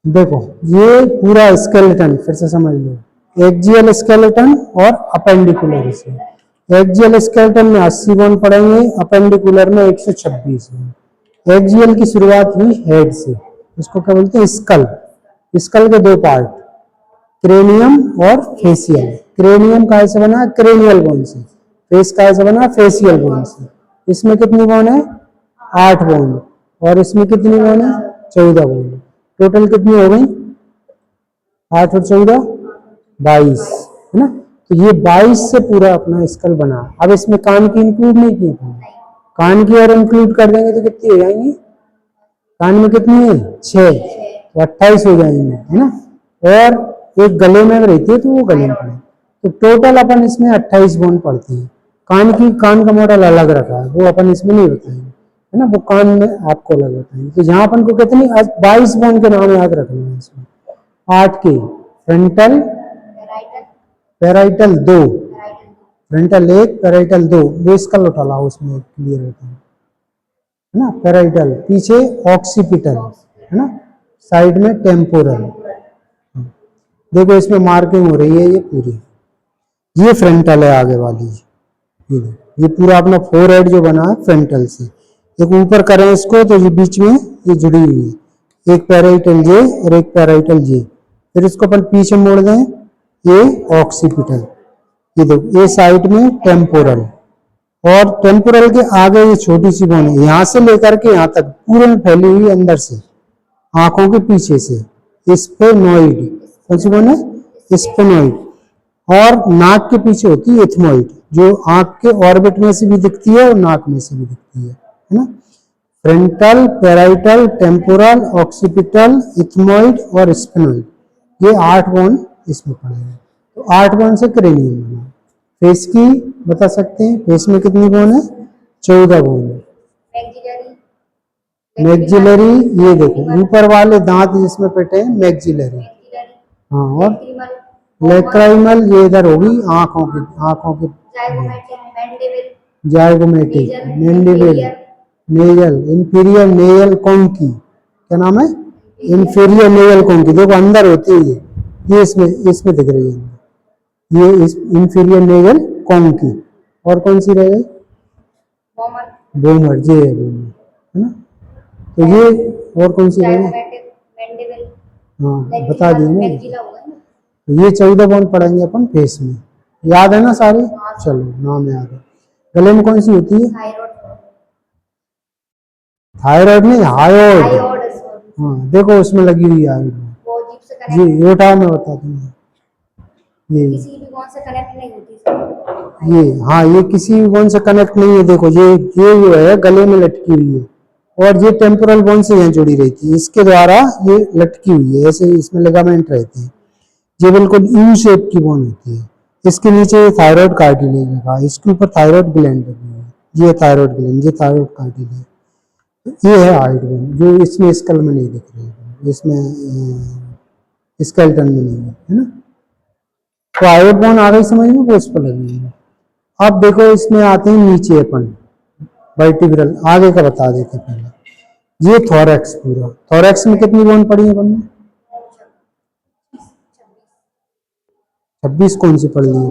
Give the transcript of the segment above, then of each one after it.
देखो ये पूरा स्केलेटन फिर से समझ लो, एक्जियल स्केलेटन और अपेंडिकुलर स्केलेटन। एक्जियल स्केलेटन में 80 बोन पड़ेंगे, अपेंडिकुलर में 126 बोन। एक्जियल की शुरुआत हुई हेड से, इसको क्या बोलते हैं, स्कल। स्कल के दो पार्ट, क्रेनियम और फेसियल। क्रेनियम काय से बना, क्रेनियल बोन से। फेस काय से बना, फेसियल बोन से। इसमें कितनी बोन है, 8 बोन, और इसमें कितनी बोन है, 14 बोन। टोटल कितनी हो गई, 8 और 14 22, है ना। तो ये 22 से पूरा अपना स्कल बना। अब इसमें कान की इंक्लूड नहीं की थी, कान की और इंक्लूड कर देंगे तो कितनी हो जाएंगी, कान में कितनी है 6, तो 28 हो जाएंगे, है ना। और एक गले में रहती है तो वो गले में पड़े, तो टोटल अपन इसमें 28 बोन पड़ती है। कान का मॉडल अलग रखा है, वो अपन इसमें नहीं बताएंगे, है ना, वो कान में आपको अलग बताएंगे। तो यहाँ अपन को कितनी 22 बोन के नाम याद रखना है इसमें। 8 के फ्रंटल, पेराइटल 2, फ्रंटल 1, पेराइटल 2, वो स्कल उठा लाओ, उसमें क्लियर होता है ना। पेराइटल पीछे ऑक्सीपिटल, है ना, साइड में टेम्पोरल। देखो इसमें मार्किंग हो रही है ये पूरी, ये फ्रंटल है आगे वाली, ये पूरा अपना फोर हेड जो बना है फ्रंटल से। एक ऊपर करें इसको तो ये बीच में ये जुड़ी हुई है, एक पैराइटल जे और एक पैराइटल जे। फिर इसको अपन पीछे मोड़ दें, ये ऑक्सीपिटल, ये देखो ये साइड में टेम्पोरल, और टेम्पोरल के आगे ये छोटी सी बोन है, यहाँ से लेकर के यहाँ तक पूरे में फैली हुई अंदर से, आंखों के पीछे से, स्फेनोइड। कौन सी बोन है, स्फेनोइड। और नाक के पीछे होती है इथमोइड, जो आंख के ऑर्बिट में से भी दिखती है और नाक में से भी दिखती है ना। Frontal, parietal, temporal, occipital, ethmoid और स्फेनोइड, ये 8 बोन इसमें पड़ेंगे। तो 8 बोन से क्रेनियम बना। फेस की बता सकते हैं, फेस में कितनी बोन है, 14 बोन है। मैक्सिलरी, ये देखो ऊपर वाले दांत जिसमें पिटे हैं मैक्सिलरी, हाँ। और लेक्राइमल, ये इधर होगी आंखों की जायगोमेटिक, मैंडिबल, नेजल, इंफीरियर नेजल कॉन्की, क्या नाम है, इंफीरियर नेजल कॉन्की। देखो अंदर होती है ये इसमें दिख रही है, ये इंफीरियर नेजल कॉन्की। और कौन सी रह गई, बोमर, जे है बोमर, है ना। तो ये और कौन सी रह गई, हाँ बता दिए ना। तो ये 14 बोन पढ़ेंगे अपन फेस में, याद है ना सारे, चलो नाम याद है। गले में कौन सी होती है, थायराइड नहीं, हायोड। हाँ देखो उसमें लगी हुई है जी, ये उठाओ मैं बता दूंगा। ये किसी भी बोन से कनेक्ट नहीं होती, ये हाँ, ये किसी भी बोन से कनेक्ट नहीं है। देखो ये जो है गले में लटकी हुई है, और ये टेम्पोरल बोन से यहाँ जुड़ी रहती है, इसके द्वारा ये लटकी हुई है, ऐसे इसमें लिगामेंट रहते हैं। ये बिल्कुल यू शेप की बोन होती है। इसके नीचे थायराइड कार्टिलेज लगा, इसके ऊपर थायराइड ग्लैंड लगी है, ये थायराइड ग्लैंड, ये थायराइड कार्टिलेज। ये है हाइड बोन, जो इसमें स्कल में नहीं दिख रही है, इसमें स्केलेटन में नहीं है ना। तो हाइड बोन आ गई समझ में, वो इस पर लगी है। अब देखो इसमें आते हैं नीचे अपन, वर्टिब्रल, आगे का बता देते पहले। ये थोरैक्स, पूरा थोरैक्स में कितनी बोन पड़ी है अपन ने, 26 कौन सी पड़ ली है,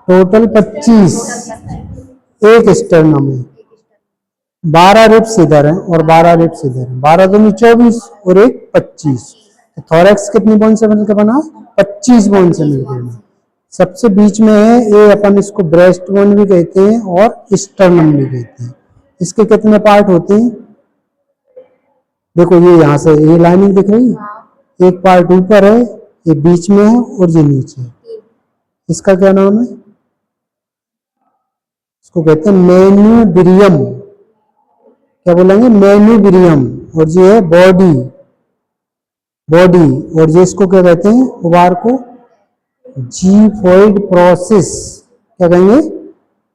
टोटल 25। एक स्टर्नम है, 12 रिब्स इधर है और 12 रिब्स इधर है, 12 दूनी 24 और एक 25। तो थोरैक्स कितनी बोन से मिलकर बना, 25 बोन से मिलकर बना। सबसे बीच में है ये, अपन इसको ब्रेस्ट बोन भी कहते हैं और स्टर्नम भी कहते हैं। इसके कितने पार्ट होते हैं, देखो ये यहाँ से ये लाइनिंग दिख रही है, एक पार्ट ऊपर है, एक बीच में है और ये नीचे है। इसका क्या नाम है, इसको कहते हैं मेन्यूब्रियम, क्या बोलेंगे, मेन्यूब्रियम। और ये है बॉडी, और ये इसको क्या कहते हैं, उबार को जीफोइड प्रोसेस, क्या कहेंगे,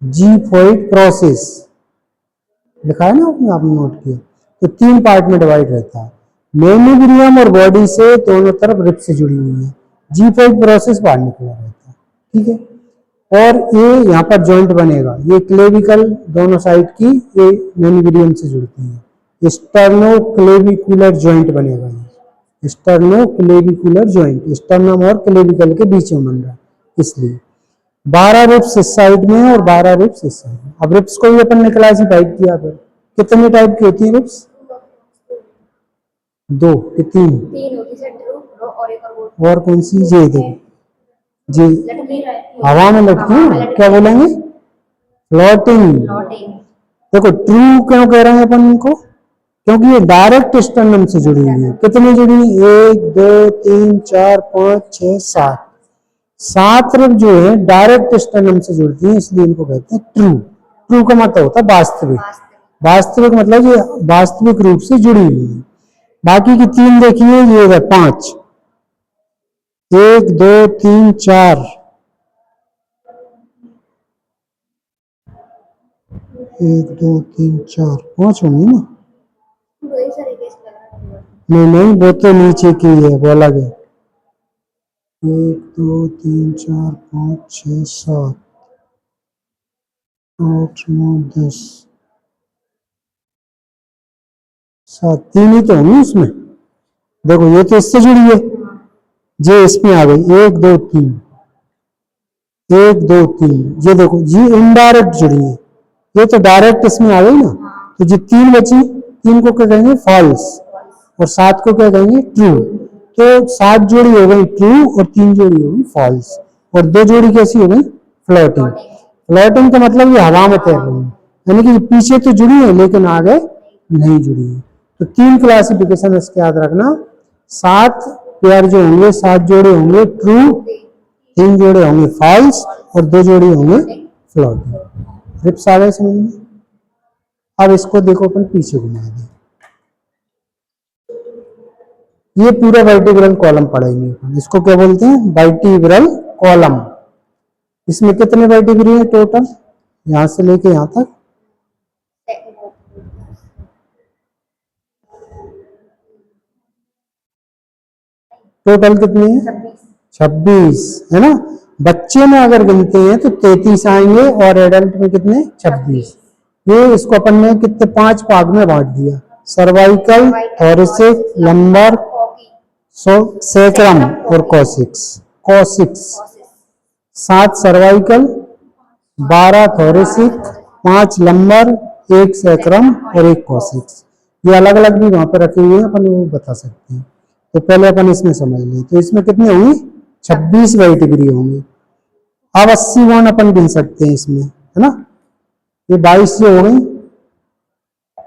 जीफोइड प्रोसेस, लिखा है ना आपने नोट किया। तो 3 पार्ट में डिवाइड रहता है, मेन्यूब्रियम और बॉडी से दोनों तरफ रिब से जुड़ी हुई है, जीफोइड प्रोसेस बाहर निकला रहता है, ठीक है। और ये यहाँ पर जॉइंट बनेगा, ये क्लेविकल दोनों साइड की, ये मेन्यूब्रियम से जुड़ती है, स्टर्नोक्लेविकुलर जॉइंट बनेगा। स्टर्नोक्लेविकुलर जॉइंट स्टर्नम और क्लेविकल के बीच में बन रहा है, इसलिए 12 रिब्स इस साइड में और 12 रिब्स इस साइड में। अब रिब्स को भी अपन ने क्लासिफाइड किया, फिर कितने टाइप की होती है रिब्स? 2 कि 3? और कौन सी? ये देखो जी, हवा में लटकी, क्या बोलेंगे? फ्लोटिंग। देखो ट्रू क्यों कह रहे हैं अपन इनको? क्योंकि ये डायरेक्ट स्टर्नम से जुड़ी हुई है। कितनी जुड़ी? 1 2 3 4 5 6 7 7 रिब जो है डायरेक्ट स्टर्नम से जुड़ती है, इसलिए इनको कहते हैं ट्रू। ट्रू का मतलब होता है वास्तविक। वास्तविक मतलब ये वास्तविक रूप से जुड़ी हुई है। बाकी की 3 देखिए, ये है 5, 1 2 3 4, 1 2 3 4 5 होंगी ना? नहीं नहीं, वो तो नीचे की है, वो अलग है। 1 2 3 4 5 6 7 8 9 10 7, 3 ही तो होंगी उसमें। देखो ये तो इससे जुड़ी है, ये इसमें आ गई 1 2 3, 1 2 3। ये देखो ये इनडायरेक्ट जुड़ी है, ये तो डायरेक्ट इसमें आ गई ना। तो जो 3 बची, 3 को क्या कहेंगे? फॉल्स, और 7 को क्या कहेंगे? ट्रू। तो 7 जोड़ी हो गई ट्रू और 3 जोड़ी हो गई फॉल्स, और 2 जोड़ी कैसी हो गई? फ्लोटिंग। फ्लोटिंग का मतलब ये हवा में तैर रही है, यानी कि पीछे तो जुड़ी है लेकिन आगे नहीं जुड़ी है। तो 3 क्लासिफिकेशन इसके याद रखना। 7 पेयर जो होंगे, 7 जोड़े होंगे ट्रू, 3 जोड़े होंगे फॉल्स और 2 जोड़ी होंगे फ्लोटिंग। रिप्स आ गए समझ में? अब इसको देखो अपन पीछे घुमा दें। ये पूरा वर्टिब्रल कॉलम पढ़ेंगे अपन। इसको क्या बोलते हैं? Vertebral column. इसमें कितने वर्टिब्री हैं टोटल, यहां से लेके यहां तक? टोटल कितने हैं? 26 है ना। बच्चे में अगर गिनते हैं तो 33 आएंगे और एडल्ट में कितने? 26। ये इसको अपन ने कितने 5 भाग में बांट दिया। सर्वाइकल, थोरेसिक, लंबर, सैक्रम और cos x. 7 cervical, 12 thoracic, 5 lumbar, 1 sacrum और 1 कॉसिक्स। ये अलग अलग भी वहां पर रखे हुए हैं, अपन वो बता सकते हैं। तो पहले अपन इसमें समझ लें। तो इसमें कितनी होंगी? 26 वर्टिब्री होंगी। अब 80 बोन अपन गिन सकते हैं इसमें, है ना। ये 22 जो हो गई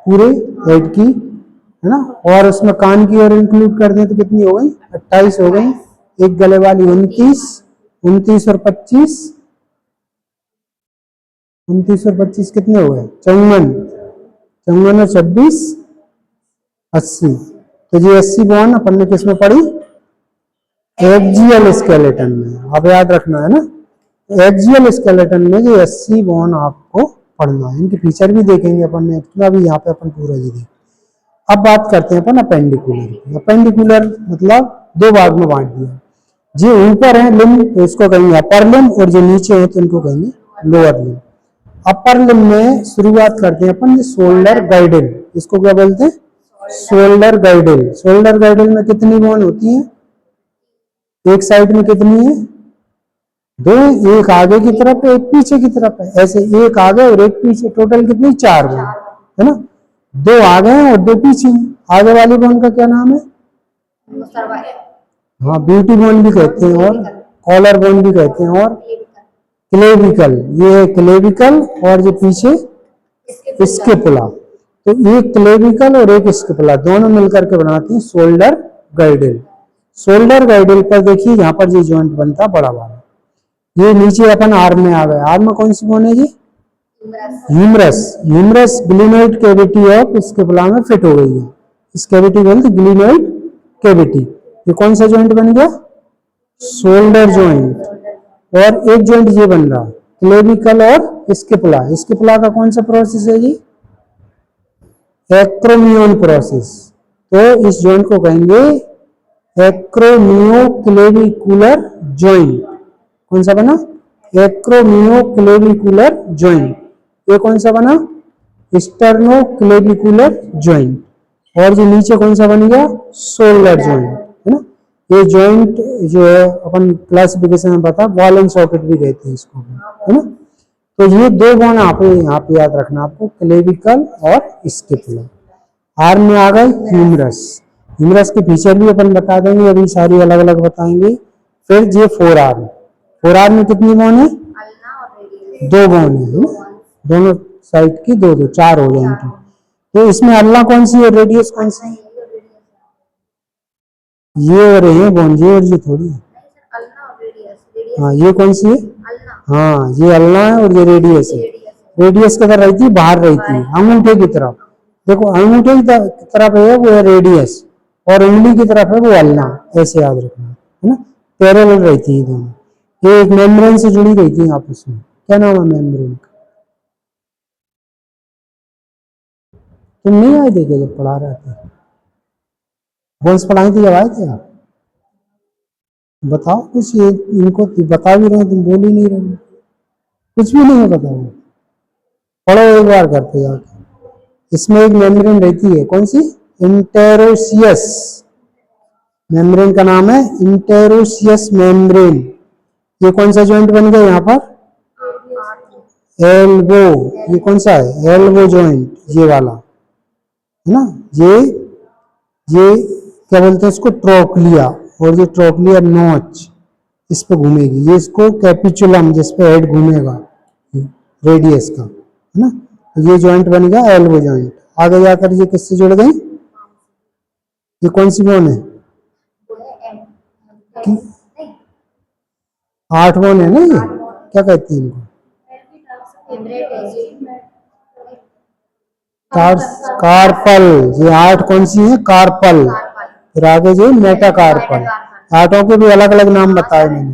पूरे हेड की, है ना। और उसमें कान की और इंक्लूड कर दें तो कितनी हो गई? 28 हो गई। एक गले वाली 29, 29 और 25, 29 और 25 कितने हो गए? 54, 54 और 26 80। तो ये 80 बोन अपन ने किसमें पढ़ी? एक्सियल स्केलेटन में। अब याद रखना है ना, एक्सियल स्केलेटन में जो 80 बोन आपको पढ़ना है। इनके फीचर भी देखेंगे अपन ने, अभी यहाँ पे अपन पूरा ही देखेंगे। अब बात करते हैं अपन अपेंडिकुलर की। अपेंडिकुलर मतलब 2 भाग में बांट दिया। जो ऊपर है लिम्ब तो इसको कहेंगे अपर लिम्ब, और जो नीचे है तो इनको कहेंगे लोअर लिम्ब। अपर लिम्ब में शुरुआत करते हैं अपन शोल्डर गाइडल। इसको क्या बोलते हैं? शोल्डर गाइडल। शोल्डर गाइडल में कितनी बोन होती है? एक साइड में कितनी है? 2, एक आगे की तरफ एक पीछे की तरफ है। ऐसे एक आगे और एक पीछे, टोटल कितनी? 4 बोन, है ना। 2 आगे हैं और 2 पीछे हैं। आगे वाली बोन का क्या नाम है? हाँ, ब्यूटी बोन भी कहते हैं और कॉलर बोन भी कहते हैं, और क्लेविकल। ये है क्लेविकल, और जो पीछे स्केपुला। तो एक क्लेविकल और एक स्केपुला दोनों मिलकर के बनाते हैं शोल्डर गाइडल। शोल्डर गाइडल पर देखिए यहाँ पर ये जॉइंट बनता है बड़ा वाला। ये नीचे अपन आर्म में आ गए। आर्म में कौन सी बोन है? ये humerus. Humerus glenoid cavity of scapula में फिट हो गई है। इस कैविटी बोलते ग्लिनोइड कैविटी। ये कौन सा जॉइंट बन गया? Shoulder joint. और एक जॉइंट ये बन रहा क्लेविकल और स्केपुला। स्केपुला का कौन सा प्रोसेस है? ये एक्रोमियन प्रोसेस। तो इस जॉइंट को कहेंगे एक्रोमियोक्लेविकुलर जॉइंट। कौन सा बना? Acromioclavicular joint. ये कौन सा बना? Sternoclavicular joint. और जो नीचे कौन सा बन गया, शोल्डर जॉइंट, है ना। ये जॉइंट जो है अपन क्लासिफिकेशन में बता, बॉल एंड सॉकेट भी कहते हैं इसको, है ना। तो ये दो बोन आप यहाँ पे याद रखना आपको, क्लेविकल और स्केपुलर। आर्म में आ गए ह्यूमरस, ह्यूमरस के फीचर भी अपन बता देंगे, अभी सारी अलग अलग बताएंगे। फिर ये फोर आर्म, फोर आर्म में कितनी बोन है, दो बोन है, दोनों साइड की दो दो, चार हो जाएंगी। तो इसमें अल्लाह कौन सी है, रेडियस कौन सी है, ये हो रही है बोन, ये और ये थोड़ी है। हाँ ये कौन सी है, हाँ ये अल्लाह है और ये रेडियस है। रेडियस किधर रहती है, बाहर रहती है, अंगूठे की तरफ। देखो अंगूठे की तरफ है वो है रेडियस, और उंगली की तरफ है वो अल्लाह, ऐसे याद रखना, है ना। पैरेलल रहती है दोनों, ये एक मेम्ब्रेन से जुड़ी रहती है आपस में। क्या नाम है मेम्ब्रेन का, तुम नहीं आए थे जब पढ़ा रहे थे, बोन्स पढ़ाई थी जब आए थे आप, बताओ कुछ, ये इनको बता भी रहे तुम बोल ही नहीं रहे, कुछ भी नहीं है बताओ, पढ़ो एक बार करते जाके। इसमें एक मेम्ब्रेन रहती है, कौन सी, इंटेरोसियस, मेम्ब्रेन का नाम है इंटेरोसियस मेम्ब्रेन। ये कौन सा जॉइंट बन गया यहाँ पर, एल्बो, ये कौन सा है, एल्बो जॉइंट, ये वाला, है ना। ये क्या बोलते हैं इसको, ट्रोक्लिया, और ये ट्रोक्लिया नोच इस पे घूमेगी, ये इसको कैपिचुलम जिस पे हेड घूमेगा रेडियस का, है ना। तो ये जॉइंट बन गया एल्बो जॉइंट। आगे जाकर ये किससे जुड़ गई, ये कौन सी बोन है, 8 बोन है ना, ये क्या कहते हैं इनको, कार्पल, ये 8 कौन सी है, कार्पल। फिर आगे जो मेटाकार्पल, 8 के भी अलग अलग नाम बताए मैंने।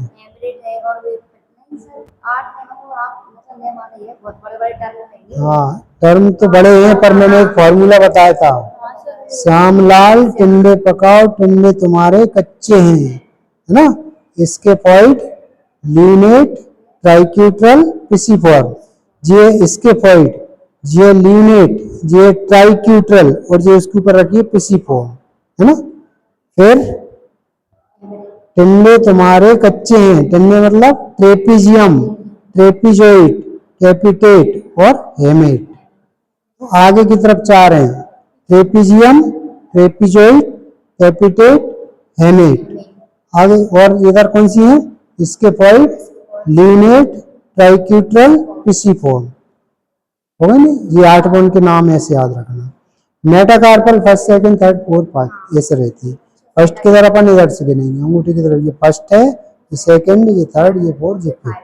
हाँ टर्म तो बड़े हैं, पर मैंने एक फॉर्मूला बताया था, श्यामलाल टिंडे पकाओ टिंडे तुम्हारे कच्चे हैं, है ना। इसके पॉइंट ल्यूनेट ट्राइक्यूट्रल पिसिफॉर्म, ये इसके पॉइंट, ये ल्यूनेट, ये ट्राइक्यूट्रल, और ये इसके ऊपर रखिए पिसिफॉर्म, है ना। फिर टिंडे तुम्हारे कच्चे हैं, टिंडे मतलब ट्रेपिजियम, ट्रेपिजोइड, कैपिटेट और हेमेट। तो आगे की तरफ 4 हैं, ट्रेपिजियम, ट्रेपिजोइड, कैपिटेट, हेमेट। आगे और इधर कौन सी है, इसके पॉइंट ल्यूनेट, ट्राइक्यूट्रल, पिसिफॉर्म, हो गए नहीं। ये 8 बोन के नाम ऐसे याद रखना। Metacarpal first second third fourth part ऐसे रहती है। फर्स्ट की तरफ अपन इधर से गिनेंगे, अंगूठे की तरफ, ये फर्स्ट है, ये सेकंड, ये थर्ड, ये फोर्थ, ये फिफ्थ।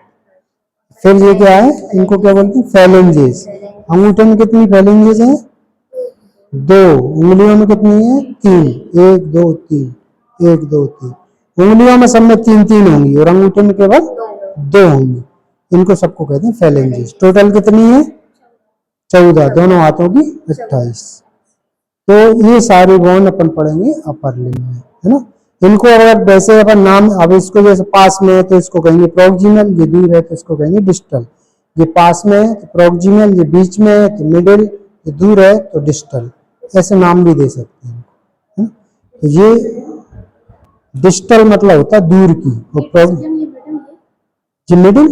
फिर ये क्या है, इनको क्या बोलते हैं, फैलेंजेस। अंगूठे में कितनी फैलेंजेस हैं, 2, उंगलियों में कितनी है, 3, 1 2 3, 1 2 3, उंगलियों में सब में 3 3 होंगी, और अंगूठे में केवल 2 होंगी। इनको सबको कहते हैं फैलेंजेस। टोटल कितनी है, 14, दोनों हाथों की 28। तो ये सारी बोन अपन पढ़ेंगे अपर लिम्ब में, है ना। इनको अगर वैसे अपन नाम, अब इसको जैसे पास में है तो इसको कहेंगे प्रोक्सिमल, ये दूर है तो इसको कहेंगे डिस्टल। ये पास में है तो प्रोक्सिमल, ये बीच में है तो मिडिल, ये दूर है तो डिस्टल, ऐसे नाम भी दे सकते हैं, है ना? तो ये डिस्टल मतलब होता है दूर की, जो मिडिल,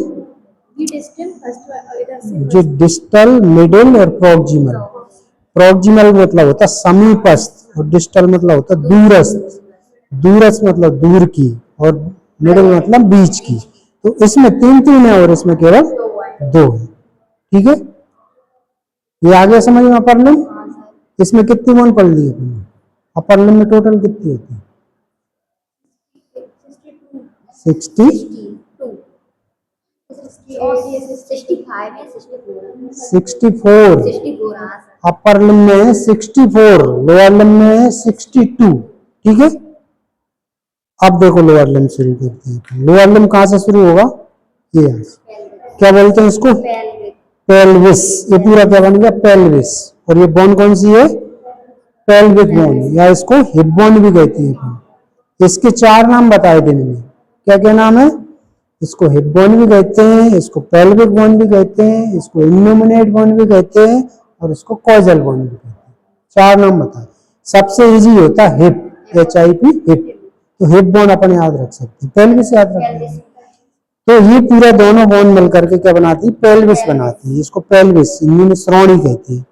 जो डिस्टल, मिडिल और प्रोक्सिमल। प्रोक्सिमल मतलब होता है समीपस्थ, और डिस्टल मतलब होता है दूरस्थ। दूरस्थ मतलब दूर की, और मिडिल मतलब बीच की। तो इसमें 3 3 है और इसमें केवल 2 है, ठीक है। ये आ गया समझ में अपर लिम्ब। इसमें कितनी बोन पढ़ ली अपने, अपर लिम्ब में टोटल कितनी होती है, 64। अपर लिम्ब में है 64, लोअर लिम्ब में है 62, ठीक है। अब देखो लोअर लिम्ब शुरू करते हैं। लोअर लिम्ब कहां से शुरू होगा, ये यहाँ से, क्या बोलते हैं इसको, पेल्विस। ये पूरा क्या बन गया, पेल्विस। और ये बोन कौन सी है, पेल्विक बोन, या इसको हिप बोन भी कहती है। इसके 4 नाम बताए थे मैंने, क्या क्या नाम है, इसको हिप बोन भी कहते हैं, इसको पेल्विक बोन भी कहते हैं, इसको इन्यूमिनेट बोन भी कहते हैं, और इसको कॉजल बोन भी कहते हैं। 4 नाम बताए। सबसे इजी होता है हिप, HIP हिप। तो हिप बोन अपन याद रख सकते हैं, पेल्विस याद रखते हैं। तो ये पूरा दोनों बोन मिलकर के क्या बनाती है, पेल्विस बनाती है। इसको पेल्विस हिंदी में श्रोणी कहती है।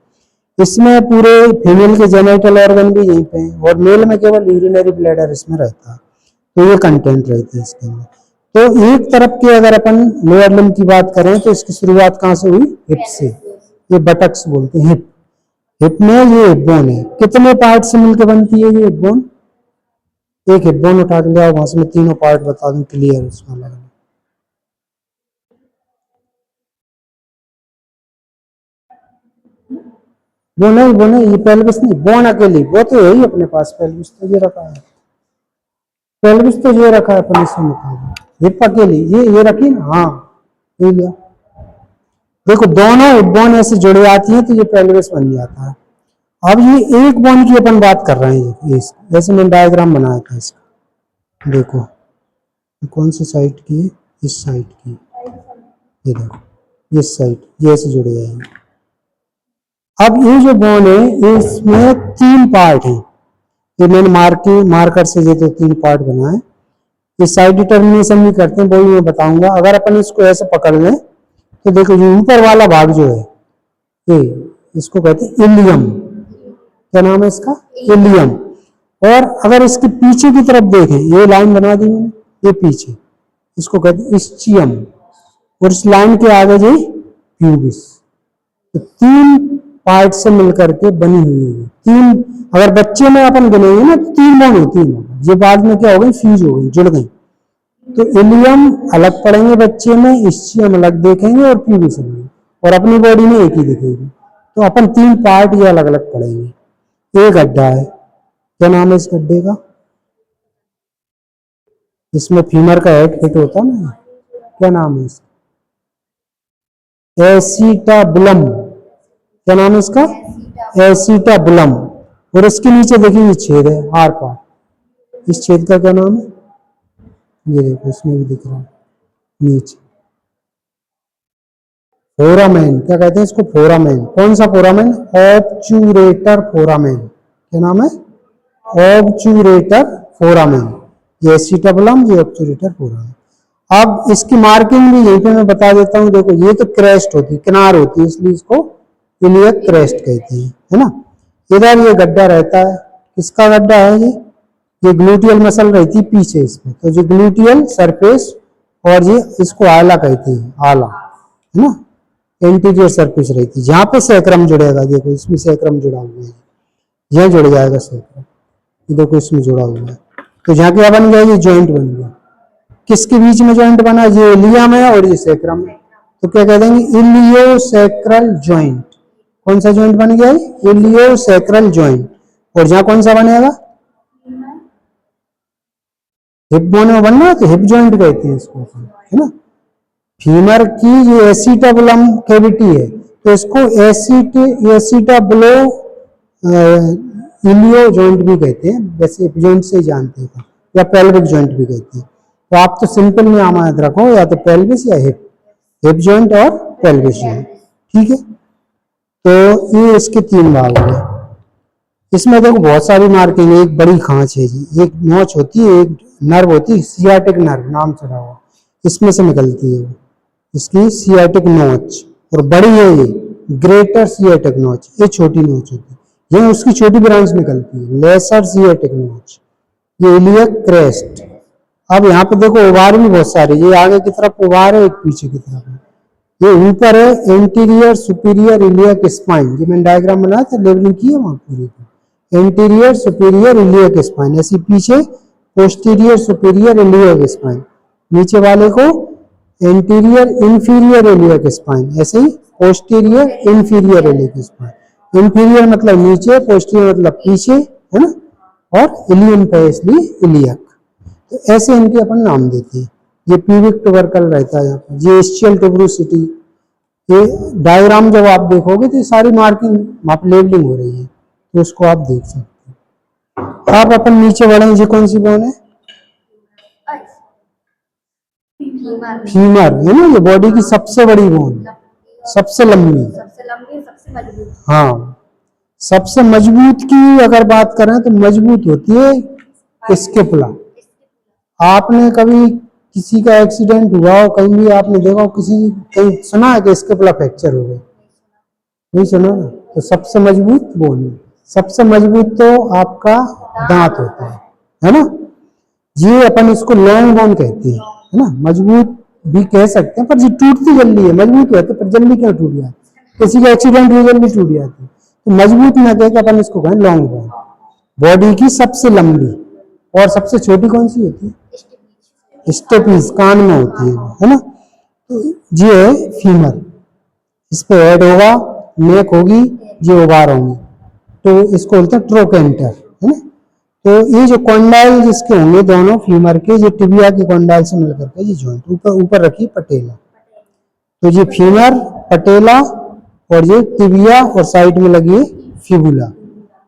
इसमें पूरे फीमेल के जेनिटल ऑर्गन भी यहीं पे हैं और मेल में केवल यूरिनरी ब्लैडर इसमें रहता है। तो ये कंटेंट रहती है इसके अंदर। तो एक तरफ के अगर अपन लोअर लिम्ब की बात करें तो इसकी शुरुआत कहाँ से हुई, हिप से। ये बटक्स बोलते हैं हिप। हिप में ये हिप बोन है। कितने पार्ट से मिलकर बनती है ये हिप बोन, एक हिप बोन उठा के ले आओ वहां से, मैं तीनों पार्ट बता दूं क्लियर उसमें अलग। वो नहीं ये पेल्विस नहीं, बोन अकेली, वो तो है ही अपने पास, पेल्विस तो ये रखा है, पेल्विस तो ये रखा है अपन इसमें बता, हिप अकेली ये रखी ना, हाँ ये लिया। देखो दोनों हिप बोन ऐसे जुड़ जाती है तो ये पेल्विस बन जाता है। अब ये एक बोन की अपन बात कर रहे हैं, जैसे मैंने डायग्राम बनाया था इसका, देखो कौन सी साइड की है, इस साइड की, ये देखो इस साइड, ये ऐसे जुड़ जाएंगे। अब ये जो बोन है इसमें 3 पार्ट हैं, ये मैंने मार्कर से ये तो 3 पार्ट बनाए। ये साइड डिटर्मिनेशन भी करते हैं, वही मैं बताऊंगा। अगर अपन इसको ऐसे पकड़ लें तो देखो ये ऊपर वाला भाग जो है ये, इसको कहते हैं इलियम, क्या नाम है इसका, इलियम। और अगर इसके पीछे की तरफ देखें, ये लाइन बना दी मैंने, ये पीछे, इसको कहते हैं इस्चियम, और इस लाइन के आगे जी प्यूबिस। तो 3 पार्ट से मिलकर के बनी हुई है। 3, अगर बच्चे में अपन गिनेंगे ना तो 3 बोन होती है, ये बाद में क्या हो गई, फ्यूज हो गई, जुड़ गई। तो इलियम अलग पड़ेंगे बच्चे में, इस्चियम अलग देखेंगे और प्यूबिस अलग, और अपनी बॉडी में एक ही दिखेगी। तो अपन 3 पार्ट ये अलग अलग पड़ेंगे। एक गड्ढा है, क्या नाम है इस गड्ढे का, इसमें फीमर का हेड फिट होता है ना, क्या नाम है इसका, एसिटाबुलम, क्या नाम है इसका, एसिटाबुलम। और इसके नीचे देखिए ये छेद है, आर पार, इस छेद का क्या नाम है, ये देखो इसमें भी दिख रहा है नीचे, फोरामेन, क्या कहते हैं इसको, फोरामेन। कौन सा फोरामेन, ऑब्चुरेटर फोरामेन, क्या नाम है, ऑब्चुरेटर फोरामेन। ये एसिटाबुलम, ये ऑब्चुरेटर फोरामेन। अब इसकी मार्किंग भी यहीं पे मैं बता देता हूँ। देखो ये तो क्रेस्ट होती है, किनार होती है, इसलिए इसको इलियक क्रेस्ट कहते हैं, है ना। इधर ये गड्ढा रहता है, किसका गड्ढा है ये ग्लूटियल मसल रहती है पीछे इसमें, तो जो ग्लूटियल सरफेस, और ये इसको आला कहते हैं, आला, है ना, एंटीरियर सरफेस रहती है, जहां पे सैक्रम जुड़ेगा। देखो इसमें सैक्रम जुड़ा हुआ है, यह जुड़ जाएगा सैक्रम, ये देखो इसमें जुड़ा हुआ है। तो जहाँ क्या बन गया, ये जॉइंट बन गया। किसके बीच में जॉइंट बना, ये इलियम है और ये सैक्रम है, तो क्या कह देंगे, इलियोसैक्रल जॉइंट। कौन सा जॉइंट बन गया, इलियोसैक्रल जॉइंट। और जहां कौन सा बनेगा, हिप बोन में बनना है तो हिप जॉइंट कहते हैं इसको, है ना। फीमर की ये एसिटाबुलम कैविटी है, तो इसको एसिटाबुलो इलियो जॉइंट भी कहते हैं, वैसे हिप जॉइंट से ही जानते हैं, या पेल्विक जॉइंट भी कहते हैं। तो आप तो सिंपल में याद रखो, या तो पेल्विस या हिप, हिप जॉइंट और पेल्विस जॉइंट, ठीक है। तो ये इसके 3 भाग हो गए। इसमें देखो बहुत सारी मार्किंग है, एक बड़ी खांच है जी, एक नोच होती है, एक नर्व होती है, सियाटिक नर्व नाम चढ़ा हुआ, इसमें से निकलती है इसकी सियाटिक नोच, और बड़ी है ये ग्रेटर सियाटिक नोच, ये छोटी नोच होती है, ये उसकी छोटी ब्रांच निकलती है लेसर सियाटिक नोच, ये इलियक क्रेस्ट। अब यहाँ पे देखो ओवार भी बहुत सारे, ये आगे की तरफ ओवार है, एक पीछे की तरफ है। ये ऊपर है एंटीरियर सुपीरियर इलियक स्पाइन, ये मैंने डायग्राम बनाया था, लेवलिंग की है वहां पूरी, एंटीरियर सुपीरियर इलियक स्पाइन, ऐसी पीछे पोस्टीरियर सुपीरियर इलियक स्पाइन, नीचे वाले को एंटीरियर इंफीरियर इलियक स्पाइन, ऐसे ही posterior inferior iliac spine. Inferior मतलब नीचे, पोस्टीरियर मतलब पीछे, है ना, और इलियम पे इसलिए इलियक। तो ऐसे इनके अपन नाम देते हैं। ये प्यूबिक ट्यूबरकल रहता है यहाँ पर, ये इस्चियल ट्यूबरोसिटी। ये डायग्राम जब आप देखोगे तो ये सारी मार्किंग वहाँ पे लेबलिंग हो रही है, तो उसको आप देख सकते हैं। आप अपन नीचे बढ़े, ये कौन सी बोन है, फीमर, है ना, ये बॉडी की सबसे बड़ी बोन, सबसे लंबी, सबसे मजबूत, हाँ। सबसे मजबूत की अगर बात करें तो मजबूत होती है स्केपुला। आपने कभी किसी का एक्सीडेंट हुआ हो, कहीं भी आपने देखा हो, किसी कहीं सुना है कि स्केपुला फ्रैक्चर हो गई? नहीं सुना ना। तो सबसे मजबूत बोन है। सबसे मजबूत तो आपका दांत होता है ना। ये अपन इसको लॉन्ग बोन कहते हैं, है ना। मजबूत भी कह सकते हैं, पर ये टूटती जल्दी है। मजबूत कहते हैं पर जल्दी क्यों टूट जाती? किसी का एक्सीडेंट हुई जल्दी टूट जाती है। तो मजबूत ना कह के अपन इसको कहें लॉन्ग बोन। बॉडी की सबसे लंबी और सबसे छोटी कौन सी होती है? स्टेपीज, कान में होती है ना। तो ये है फीमर। इस पे हेड होगा, नेक होगी, ये ओवार होंगी, तो इसको बोलते हैं ट्रोकेंटर, है ना। तो ये जो कॉन्डाइल जिसके होंगे दोनों फीमर के, ये टिबिया की कॉन्डाइल से मिलकर के ये जॉइंट ऊपर ऊपर रखी पटेला। तो ये फीमर, पटेला और ये टिबिया और साइड में लगी है फिबुला।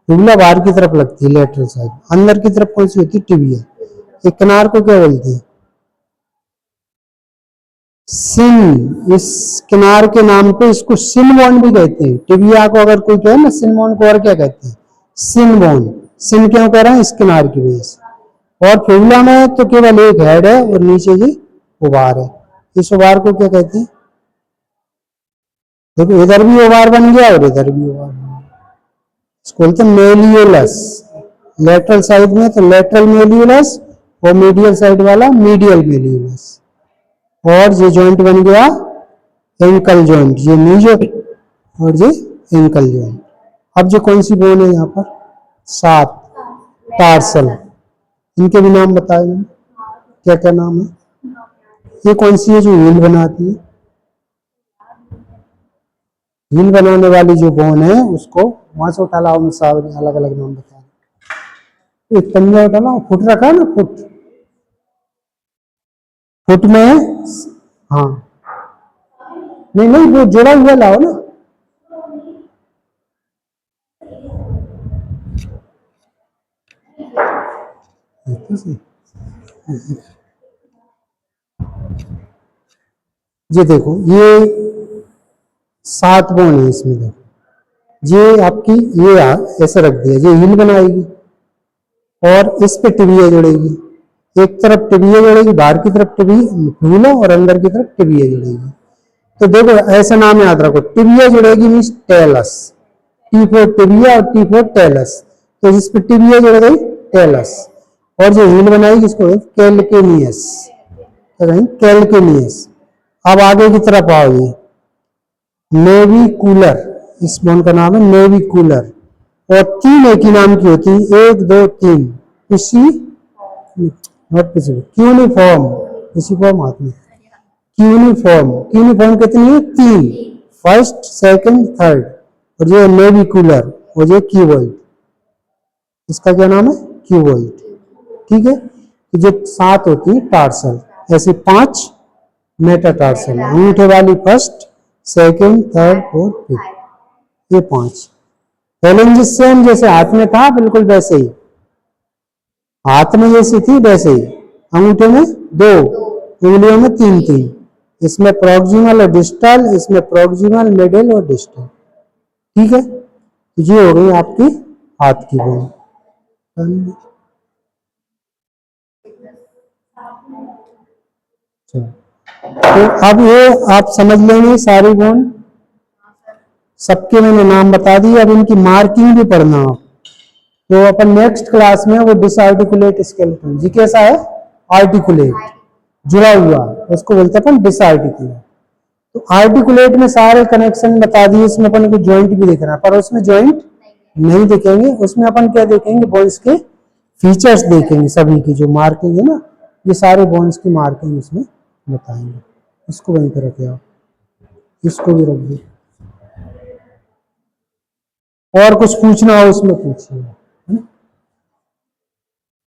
फिबुला बाहर की तरफ लगती है, लेटरल साइड। अंदर की तरफ कौन सी होती है? टिबिया। एक किनार को क्या बोलते हैं? सिन। इस किनार के नाम पे इसको सिन बोन भी कहते हैं। टिबिया को अगर कोई कहे ना सिन बोन को, और क्या कहते हैं? सिन बोन। सिन क्यों कह रहे हैं? इस किनार की वजह से। और फिबुला में तो केवल एक हेड है और नीचे ये उबार है। इस उबार को क्या कहते हैं? देखो इधर भी ओवार बन गया और इधर भी ओवार बन गया। इसको बोलते हैं मेलियोलस। लेटरल साइड में तो लेटरल मेलियोलस और मीडियल साइड वाला मीडियल मेलियोलस। और ये जॉइंट बन गया एंकल जॉइंट, ये नी जॉइंट और ये एंकल जॉइंट। अब जो कौन सी बोन है यहाँ पर? 7 टार्सल। इनके भी नाम बताए मैंने, क्या क्या नाम है? ये कौन सी है जो हील बनाती है? हील बनाने वाली जो बोन है उसको वहां से उठा लाओ। सारे अलग अलग नाम बता। एक पंजा उठा लाओ, फुट रखा है ना, फुट। फुट में हाँ, नहीं नहीं वो जुड़ा हुआ लाओ ना। ये देखो, ये 7 बोन है इसमें। देखो ये आपकी, ये ऐसे रख दिया, ये हील बनाएगी और इस पे टिबिया जुड़ेगी। एक तरफ टिबिया जुड़ेगी, बाहर की तरफ टिबिया और अंदर की तरफ टिबिया जुड़ेगी। तो देखो ऐसा नाम याद रखो, टिबिया जुड़ेगी means talus. T for tibia और टी फॉर टेलस। तो जिस पे टिबिया जुड़ गई टेलस, और जो हील बनाएगी इसको कैल्केनियस। कैल्केनियस। अब आगे की तरफ आओ, ये नेविकुलर, इस बोन का नाम है नेविकुलर। और 3 एक ही नाम की होती है, 1 2 3। इसी नॉट क्यूनिफॉर्म, इसी फॉर्म हाथ में क्यूनिफॉर्म। क्यूनिफॉर्म कितनी है? 3, फर्स्ट सेकंड थर्ड। और ये नेविकुलर और ये क्यूबॉइड। इसका क्या नाम है? क्यूबॉइड। ठीक है। तो जो 7 होती है टार्सल, ऐसे 5 मेटाटार्सल। अंगूठे वाली first, second, third, fourth, fifth, ये 5। फैलेंजिस सेम जैसे हाथ में था बिल्कुल वैसे ही, हाथ में जैसी थी वैसे ही। अंगूठे में 2, उंगलियों में 3 3। इसमें प्रॉक्सिमल और डिस्टल, इसमें प्रॉक्सिमल, मिडिल और डिस्टल। ठीक है। ये हो गई आपकी हाथ की बोन। तो अब ये आप समझ लेंगे सारी बोन, सबके मैंने नाम बता दिए। अब इनकी मार्किंग भी पढ़ना आप। तो अपन नेक्स्ट क्लास में वो डिसआर्टिकुलेट स्केलेटन, जी कैसा है? आर्टिकुलेट, जुड़ा हुआ, उसको बोलते हैं अपन डिसआर्टिकुलेट। तो आर्टिकुलेट में सारे कनेक्शन बता दिए। इसमें अपन को ज्वाइंट भी देखना है, पर उसमें ज्वाइंट नहीं देखेंगे। उसमें अपन क्या देखेंगे? बोन्स के फीचर्स देखेंगे, सभी की जो मार्किंग है ना, ये सारे बोन्स की मार्किंग इसमें बताएंगे। इसको वहीं पर रखे आप, इसको भी रख दो। और कुछ पूछना हो उसमें पूछिए।